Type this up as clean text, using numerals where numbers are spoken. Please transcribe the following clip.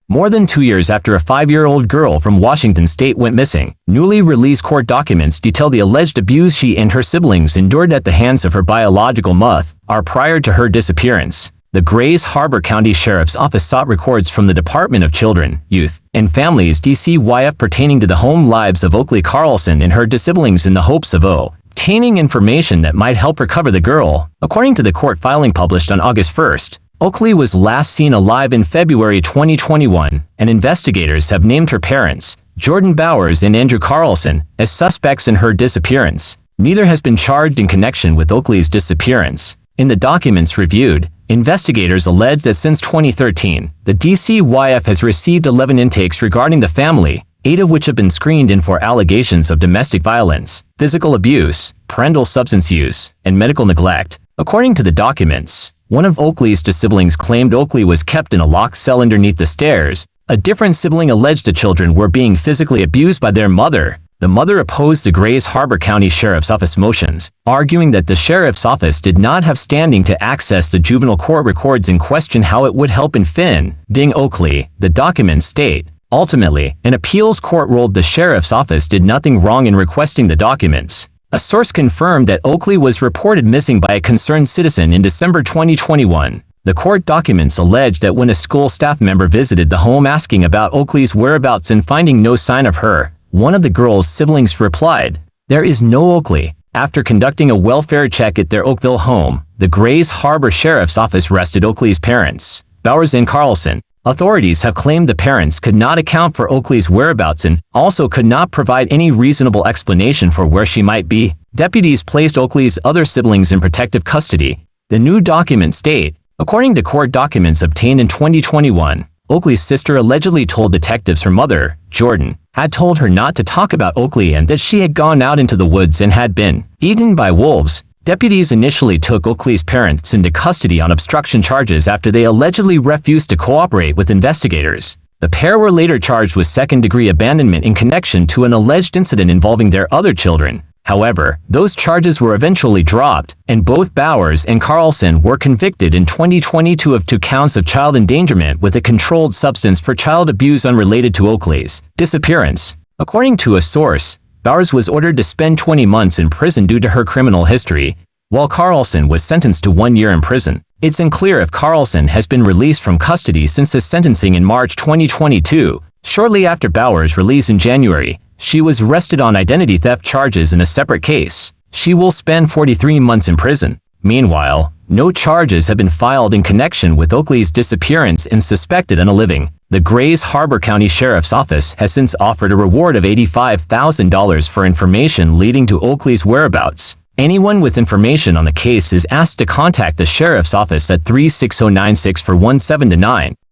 More than 2 years after a 5-year-old girl from Washington state went missing, newly released court documents detail the alleged abuse she and her siblings endured at the hands of her biological mother prior to her disappearance. The Grays Harbor County Sheriff's Office sought records from the Department of Children, Youth, and Families DCYF pertaining to the home lives of Oakley Carlson and her siblings in the hopes of obtaining information that might help recover the girl. According to the court filing published on August 1st, Oakley was last seen alive in February 2021, and investigators have named her parents, Jordan Bowers and Andrew Carlson, as suspects in her disappearance. Neither has been charged in connection with Oakley's disappearance. In the documents reviewed, investigators allege that since 2013, the DCYF has received 11 intakes regarding the family, 8 of which have been screened in for allegations of domestic violence, physical abuse, parental substance use, and medical neglect. According to the documents, one of Oakley's siblings claimed Oakley was kept in a locked cell underneath the stairs. A different sibling alleged the children were being physically abused by their mother. The mother opposed the Grays Harbor County Sheriff's Office motions, arguing that the Sheriff's Office did not have standing to access the juvenile court records and questioned how it would help in finding Oakley. The documents state, ultimately, an appeals court ruled the Sheriff's Office did nothing wrong in requesting the documents. A source confirmed that Oakley was reported missing by a concerned citizen in December 2021. The court documents allege that when a school staff member visited the home asking about Oakley's whereabouts and finding no sign of her, one of the girl's siblings replied, "There is no Oakley." After conducting a welfare check at their Oakville home, the Grays Harbor Sheriff's Office arrested Oakley's parents, Bowers and Carlson. Authorities have claimed the parents could not account for Oakley's whereabouts and also could not provide any reasonable explanation for where she might be. Deputies placed Oakley's other siblings in protective custody. The new documents state, according to court documents obtained in 2021, Oakley's sister allegedly told detectives her mother, Jordan, had told her not to talk about Oakley and that she had gone out into the woods and had been eaten by wolves. Deputies initially took Oakley's parents into custody on obstruction charges after they allegedly refused to cooperate with investigators. The pair were later charged with second-degree abandonment in connection to an alleged incident involving their other children. However, those charges were eventually dropped, and both Bowers and Carlson were convicted in 2022 of 2 counts of child endangerment with a controlled substance for child abuse unrelated to Oakley's disappearance. According to a source, Bowers was ordered to spend 20 months in prison due to her criminal history, while Carlson was sentenced to 1 year in prison. It's unclear if Carlson has been released from custody since his sentencing in March 2022. Shortly after Bowers' release in January, she was arrested on identity theft charges in a separate case. She will spend 43 months in prison. Meanwhile, no charges have been filed in connection with Oakley's disappearance and suspected in a living. The Grays Harbor County Sheriff's Office has since offered a reward of $85,000 for information leading to Oakley's whereabouts. Anyone with information on the case is asked to contact the Sheriff's Office at 36096 for 1729.